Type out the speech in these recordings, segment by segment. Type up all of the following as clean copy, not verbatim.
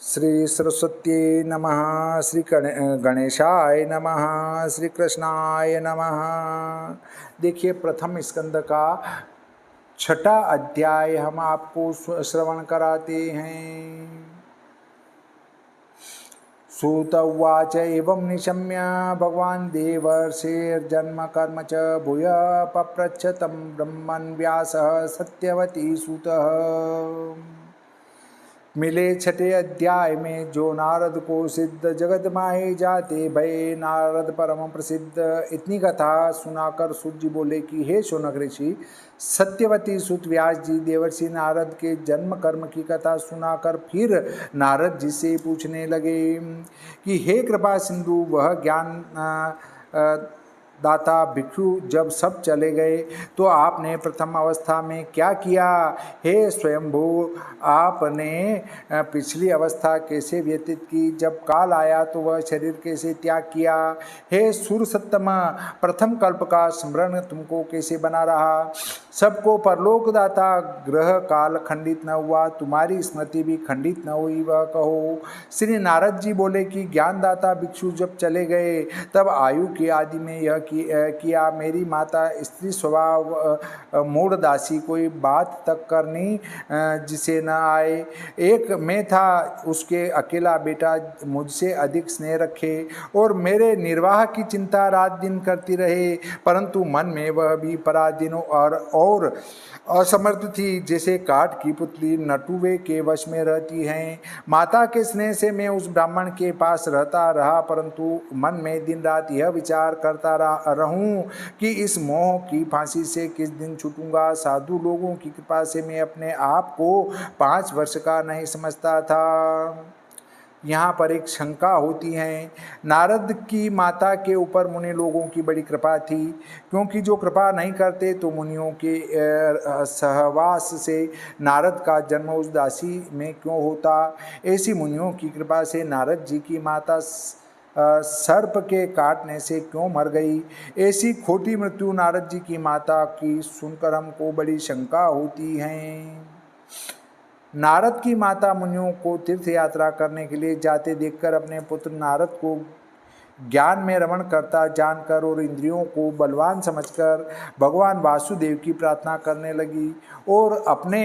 श्री सरस्वती नमः, श्री गणेशाय नमः, श्री कृष्णाय नमः। देखिए, प्रथम स्कंद का छठा अध्याय हम आपको श्रवण कराते हैं। सूत उवाच एवं निशम्य भगवान् देवर्षिर्जन्म कर्म च भूय पप्रच्छ तं ब्रह्मन् व्यासः सत्यवती सूतः। मिले छठे अध्याय में जो नारद को सिद्ध जगत माहे जाते भय नारद परम प्रसिद्ध। इतनी कथा सुनाकर सूत जी बोले कि हे शौनक ऋषि, सत्यवती सुत व्यास जी देवर्षि नारद के जन्म कर्म की कथा सुनाकर फिर नारद जी से पूछने लगे कि हे कृपा सिंधु, वह ज्ञान दाता भिक्षु जब सब चले गए तो आपने प्रथम अवस्था में क्या किया? हे स्वयंभू, आपने पिछली अवस्था कैसे व्यतीत की? जब काल आया तो वह शरीर कैसे त्याग किया? हे सुरसत्तम, प्रथम कल्प का स्मरण तुमको कैसे बना रहा? सबको परलोक दाता ग्रह काल खंडित न हुआ, तुम्हारी स्मृति भी खंडित न हुई, वह कहो। श्री नारद जी बोले कि ज्ञानदाता भिक्षु जब चले गए तब आयु की आदि में यह किया। मेरी माता स्त्री स्वभाव मूढ़ दासी, कोई बात तक करनी जिसे न आए। एक मैं था, उसके अकेला बेटा मुझसे अधिक स्नेह रखे और मेरे निर्वाह की चिंता रात दिन करती रहे, परंतु मन में वह भी पराधीन और असमर्थ थी, जैसे काठ की पुतली नटुवे के वश में रहती हैं। माता के स्नेह से मैं उस ब्राह्मण के पास रहता रहा, परंतु मन में दिन रात यह विचार करता रहूं कि इस मोह की फांसी से किस दिन छूटूंगा। साधु लोगों की कृपा से मैं अपने आप को 5 वर्ष का नहीं समझता था। यहाँ पर एक शंका होती है। नारद की माता के ऊपर मुनि लोगों की बड़ी कृपा थी, क्योंकि जो कृपा नहीं करते तो मुनियों के सहवास से नारद का जन्म उस दासी में क्यों होता। ऐसी मुनियों की कृपा से नारद जी की माता सर्प के काटने से क्यों मर गई। ऐसी खोटी मृत्यु नारद जी की माता की सुनकर हमको बड़ी शंका होती है। नारद की माता मुनियों को तीर्थ यात्रा करने के लिए जाते देखकर अपने पुत्र नारद को ज्ञान में रमण करता जानकर और इंद्रियों को बलवान समझकर भगवान वासुदेव की प्रार्थना करने लगी और अपने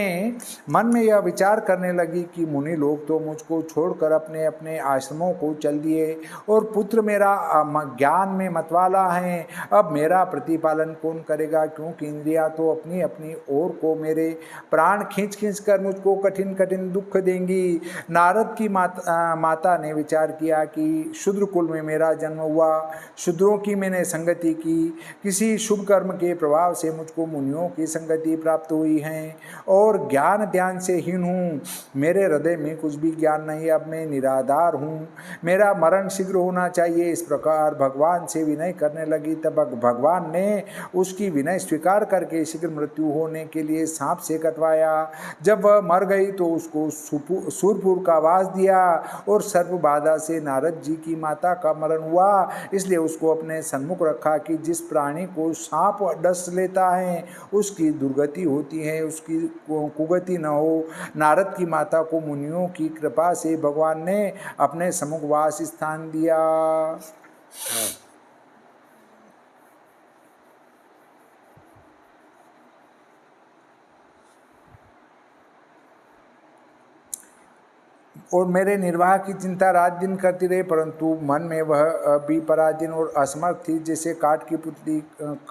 मन में यह विचार करने लगी कि मुनि लोग तो मुझको छोड़कर अपने अपने आश्रमों को चल दिए और पुत्र मेरा ज्ञान में मतवाला है। अब मेरा प्रतिपालन कौन करेगा, क्योंकि इंद्रियां तो अपनी अपनी ओर को मेरे प्राण खींच खींच कर मुझको कठिन कठिन दुख देंगी। नारद की माता ने विचार किया कि शूद्र कुल में मेरा जन्म हुआ, शूद्रों की मैंने संगति की, किसी शुभ कर्म के प्रभाव से मुझको मुनियों की संगति प्राप्त हुई है और ज्ञान ध्यान से हीन हूँ। मेरे हृदय में कुछ भी ज्ञान नहीं, अब मैं निराधार हूँ, मेरा मरण शीघ्र होना चाहिए। इस प्रकार भगवान से विनय करने लगी। तब भगवान ने उसकी विनय स्वीकार करके शीघ्र मृत्यु होने के लिए सांप से कटवाया। जब वह मर गई तो उसको सूरपुर का वास दिया और सर्प बाधा से नारद जी की माता का मरण हुआ। इसलिए उसको अपने सन्मुख रखा कि जिस प्राणी को सांप डस लेता है उसकी दुर्गति होती है, उसकी कुगति न हो। नारद की माता को मुनियों की कृपा से भगवान ने अपने सम्मुख वास स्थान दिया। और मेरे निर्वाह की चिंता रात दिन करती रही, परंतु मन में वह भी पराधीन और असमर्थ थी, जैसे काठ की पुतली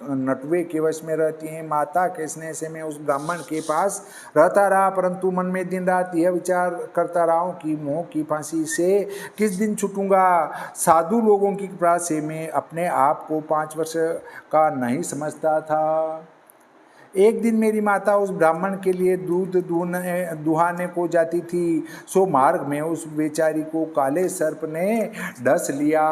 नटुवे के वश में रहती है। माता के स्नेह से मैं उस ब्राह्मण के पास रहता रहा, परंतु मन में दिन रात यह विचार करता रहा हूँ कि मोह की फांसी से किस दिन छूटूंगा। साधु लोगों की कृपा से मैं अपने आप को 5 वर्ष का नहीं समझता था। एक दिन मेरी माता उस ब्राह्मण के लिए दूध दुहाने को जाती थी, सो मार्ग में उस बेचारी को काले सर्प ने डस लिया।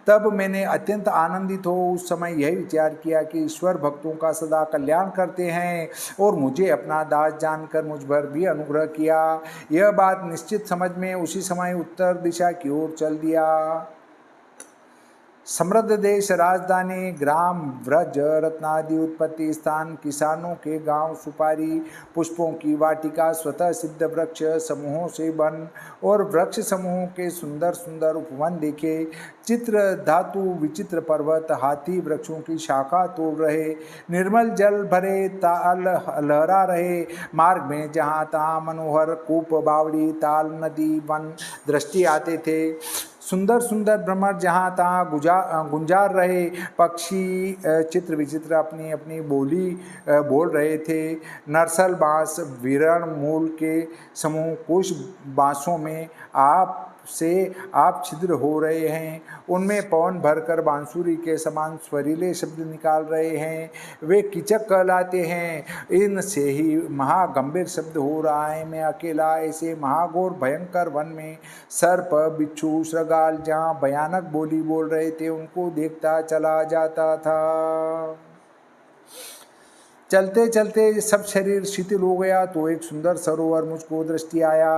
तब मैंने अत्यंत आनंदित हो उस समय यही विचार किया कि ईश्वर भक्तों का सदा कल्याण करते हैं और मुझे अपना दास जानकर मुझ पर भी अनुग्रह किया। यह बात निश्चित समझ में उसी समय उत्तर दिशा की ओर चल दिया। समृद्ध देश, राजधानी, ग्राम, व्रज, रत्नादि उत्पत्ति स्थान, किसानों के गांव, सुपारी, पुष्पों की वाटिका, स्वतः सिद्ध वृक्ष समूहों से वन और वृक्ष समूहों के सुंदर सुंदर उपवन देखे। चित्र धातु विचित्र पर्वत, हाथी वृक्षों की शाखा तोड़ रहे, निर्मल जल भरे ताल लहरा रहे, मार्ग में जहाँ तहाँ मनोहर कूप, बावड़ी, ताल, नदी, वन दृष्टि आते थे। सुंदर सुंदर भ्रमर जहाँ तहाँ गुंजार रहे, पक्षी चित्र विचित्र अपनी अपनी बोली बोल रहे थे। नरसल बांस, विरण मूल के समूह कुछ बांसों में आप छिद्र हो रहे हैं, उनमें पवन भरकर बांसुरी के समान स्वरीले शब्द निकाल रहे हैं, वे किचक कहलाते हैं। इनसे ही महागंभीर शब्द हो रहा है। मैं अकेला ऐसे महाघोर भयंकर वन में सर्प, बिच्छू, श्रृगाल जहाँ भयानक बोली बोल रहे थे उनको देखता चला जाता था। चलते चलते सब शरीर शिथिल हो गया तो एक सुंदर सरोवर मुझको दृष्टि आया।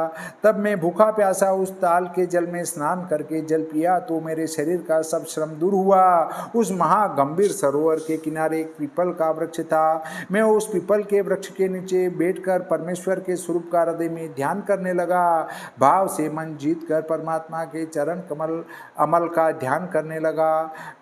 तब मैं भूखा प्यासा उस ताल के जल में स्नान करके जल पिया तो मेरे शरीर का सब श्रम दूर हुआ। उस महागंभीर सरोवर के किनारे एक पीपल का वृक्ष था। मैं उस पीपल के वृक्ष के नीचे बैठकर परमेश्वर के स्वरूप का हृदय में ध्यान करने लगा। भाव से मन जीत कर परमात्मा के चरण कमल अमल का ध्यान करने लगा।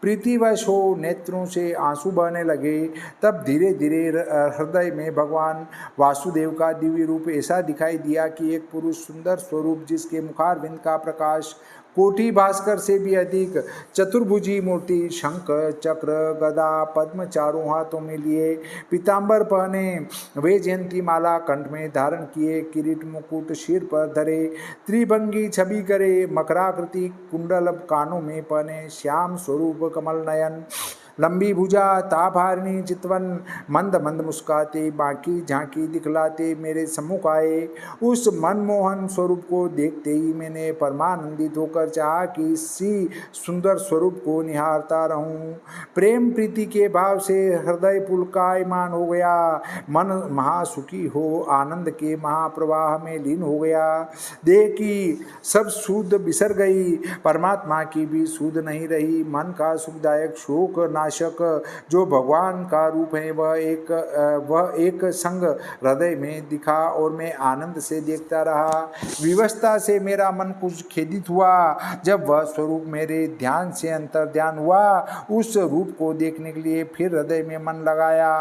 प्रीतिवश हो नेत्रों से आंसू बहने लगे। तब धीरे धीरे हृदय में भगवान वासुदेव का दिव्य रूप ऐसा दिखाई दिया कि एक पुरुष सुंदर स्वरूप जिसके मुखारविंद का प्रकाश कोटि भास्कर से भी अधिक, चतुर्भुजी मूर्ति, शंख, चक्र, गदा, पद्म चारों हाथों में लिए, पीतांबर पहने, वे जयंती माला कंठ में धारण किए, किरीट मुकुट सिर पर धरे, त्रिभंगी छवि करे, मकराकृति कुंडल कानों में पहने, श्याम स्वरूप कमल नयन, लंबी भुजा, तापहारिणी चितवन, मंद मंद मुस्काते, बाकी झांकी दिखलाते मेरे सम्मुख आए। उस मनमोहन स्वरूप को देखते ही मैंने परमानंदित होकर चाहा कि इसी सुंदर स्वरूप को निहारता रहूं। प्रेम प्रीति के भाव से हृदय पुलकायमान हो गया। मन महासुखी हो आनंद के महाप्रवाह में लीन हो गया। देह की सब सूध बिसर गई, परमात्मा की भी सूध नहीं रही। मन का सुखदायक शोक नाशक जो भगवान का रूप है वह एक संग हृदय में दिखा और मैं आनंद से देखता रहा। विवशता से मेरा मन कुछ खेदित हुआ। जब वह स्वरूप मेरे ध्यान से अंतर ध्यान हुआ, उस रूप को देखने के लिए फिर हृदय में मन लगाया।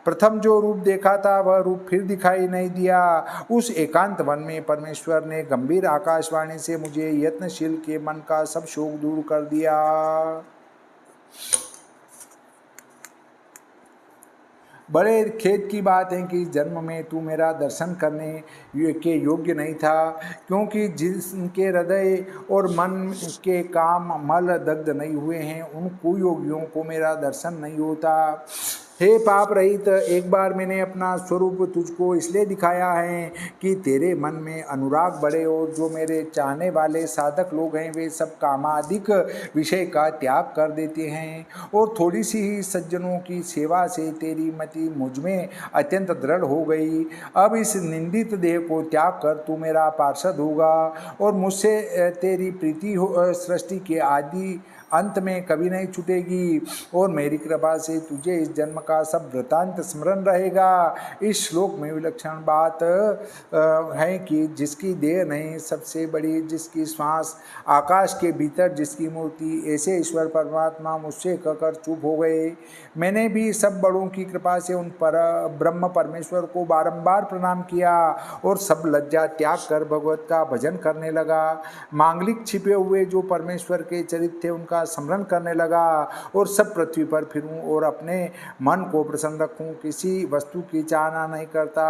प्रथम जो रूप देखा था वह रूप फिर दिखाई नहीं दिया। उस एकांत वन में परमेश्वर ने गंभीर आकाशवाणी से मुझे यत्नशील के मन का सब शोक दूर कर दिया। बड़े खेद की बात है कि जन्म में तू मेरा दर्शन करने के योग्य नहीं था, क्योंकि जिनके हृदय और मन के काम मल दग्ध नहीं हुए हैं उन कुयोगियों को मेरा दर्शन नहीं होता। हे पाप रहित, एक बार मैंने अपना स्वरूप तुझको इसलिए दिखाया है कि तेरे मन में अनुराग बढ़े और जो मेरे चाहने वाले साधक लोग हैं वे सब कामाधिक विषय का त्याग कर देते हैं और थोड़ी सी ही सज्जनों की सेवा से तेरी मति मुझ में अत्यंत दृढ़ हो गई। अब इस निंदित देह को त्याग कर तू मेरा पार्षद होगा और मुझसे तेरी प्रीति सृष्टि के आदि अंत में कभी नहीं छूटेगी और मेरी कृपा से तुझे इस जन्म का सब वृतांत स्मरण रहेगा। इस श्लोक में विलक्षण बात है कि जिसकी देह नहीं सबसे बड़ी, जिसकी श्वास आकाश के भीतर, जिसकी मूर्ति, ऐसे ईश्वर परमात्मा मुझसे कहकर चुप हो गए। मैंने भी सब बड़ों की कृपा से उन पर ब्रह्म परमेश्वर को बारंबार प्रणाम किया और सब लज्जा त्याग कर भगवत का भजन करने लगा। मांगलिक छिपे हुए जो परमेश्वर के चरित्र थे उनका स्मरण करने लगा और सब पृथ्वी पर फिरूं और अपने मन को प्रसन्न रखूं, किसी वस्तु की चाहना नहीं करता।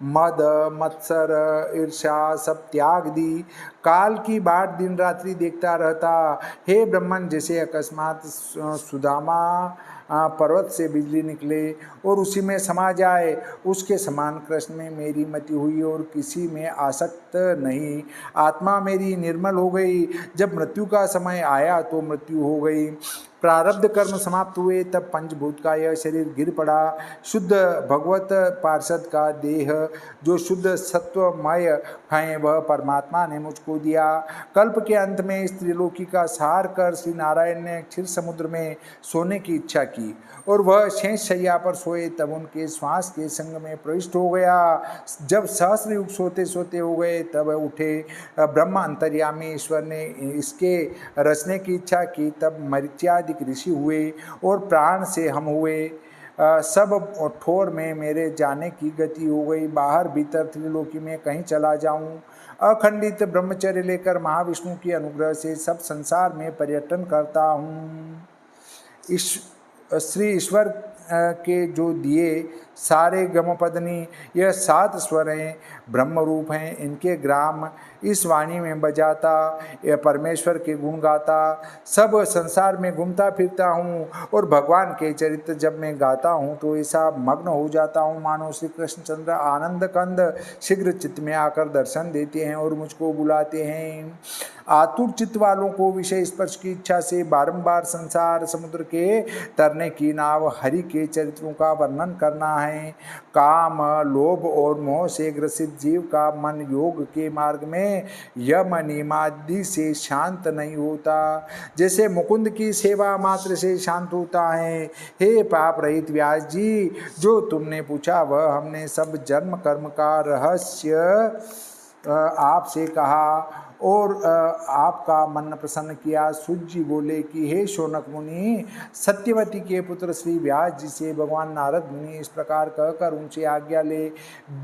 मद मत्सर ईर्ष्या सब त्याग दी, काल की बाट दिन रात्रि देखता रहता। हे ब्रह्मन, जैसे अकस्मात सुदामा पर्वत से बिजली निकले और उसी में समा जाए, उसके समान कृष्ण में मेरी मति हुई और किसी में आसक्त नहीं। आत्मा मेरी निर्मल हो गई। जब मृत्यु का समय आया तो मृत्यु हो गई। प्रारब्ध कर्म समाप्त हुए तब पंचभूत का यह शरीर गिर पड़ा। शुद्ध भगवत पार्षद का देह जो शुद्ध सत्वमय है वह परमात्मा ने मुझको दिया। कल्प के अंत में इस त्रिलोकी का सार कर श्री नारायण ने क्षीर समुद्र में सोने की इच्छा की और वह शेष शैया पर सोए तब उनके श्वास के संग में प्रविष्ट हो गया। जब सहस्र युग सोते सोते हो गए तब उठे। ब्रह्म अंतर्यामी ईश्वर ने इसके रचने की इच्छा की। तब मरीच्यादिक ऋषि हुए और प्राण से हम हुए। सब ठोर में मेरे जाने की गति हो गई। बाहर भीतर त्रिलोकी में कहीं चला जाऊं। अखंडित ब्रह्मचर्य लेकर महाविष्णु की अनुग्रह से सब संसार में पर्यटन करता हूँ। श्री ईश्वर के जो दिए सारे गमपदनी यह 7 स्वर हैं, ब्रह्म रूप हैं। इनके ग्राम इस वाणी में बजाता, यह परमेश्वर के गुण गाता सब संसार में घूमता फिरता हूँ और भगवान के चरित्र जब मैं गाता हूँ तो ऐसा मग्न हो जाता हूँ मानो श्री कृष्णचंद्र आनंद कंद शीघ्र चित्त में आकर दर्शन देते हैं और मुझको बुलाते हैं। आतुर चित्त वालों को विषय स्पर्श की इच्छा से बारंबार संसार समुद्र के तरने की नाव हरि के चरित्रों का वर्णन करना है। काम, लोभ और मोह से ग्रसित जीव का मन योग के मार्ग में यम नियमादि से शांत नहीं होता, जैसे मुकुंद की सेवा मात्र से शांत होता है। हे पाप रहित व्यास जी, जो तुमने पूछा वह हमने सब जन्म कर्म का रहस्य आपसे कहा और आपका मन प्रसन्न किया। सूत जी बोले कि हे शौनक मुनि, सत्यवती के पुत्र श्री व्यास जी से भगवान नारद मुनि इस प्रकार कहकर उनसे आज्ञा ले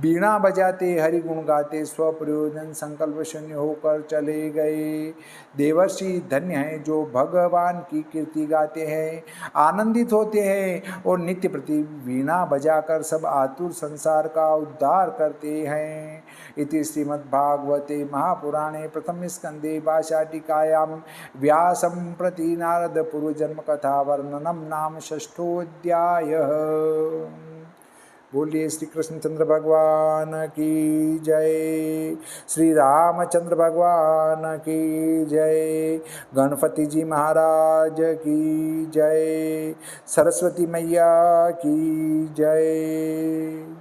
बीणा बजाते हरि गुण गाते स्वप्रयोजन संकल्प शून्य होकर चले गए। देवर्षि धन्य हैं जो भगवान की कीर्ति गाते हैं, आनंदित होते हैं और नित्य प्रति वीणा बजाकर सब आतुर संसार का उद्धार करते हैं। इति श्रीमद्भागवते महापुराणे प्रथम स्कंदे भाषाटिकायां व्यासं प्रति नारद पूर्वजन्म कथा वर्णनम नाम षष्ठोऽध्यायः। बोलिए श्री कृष्णचंद्र भगवान की जय, श्री रामचंद्र भगवान की जय, गणपति जी महाराज की जय, सरस्वती मैया की जय।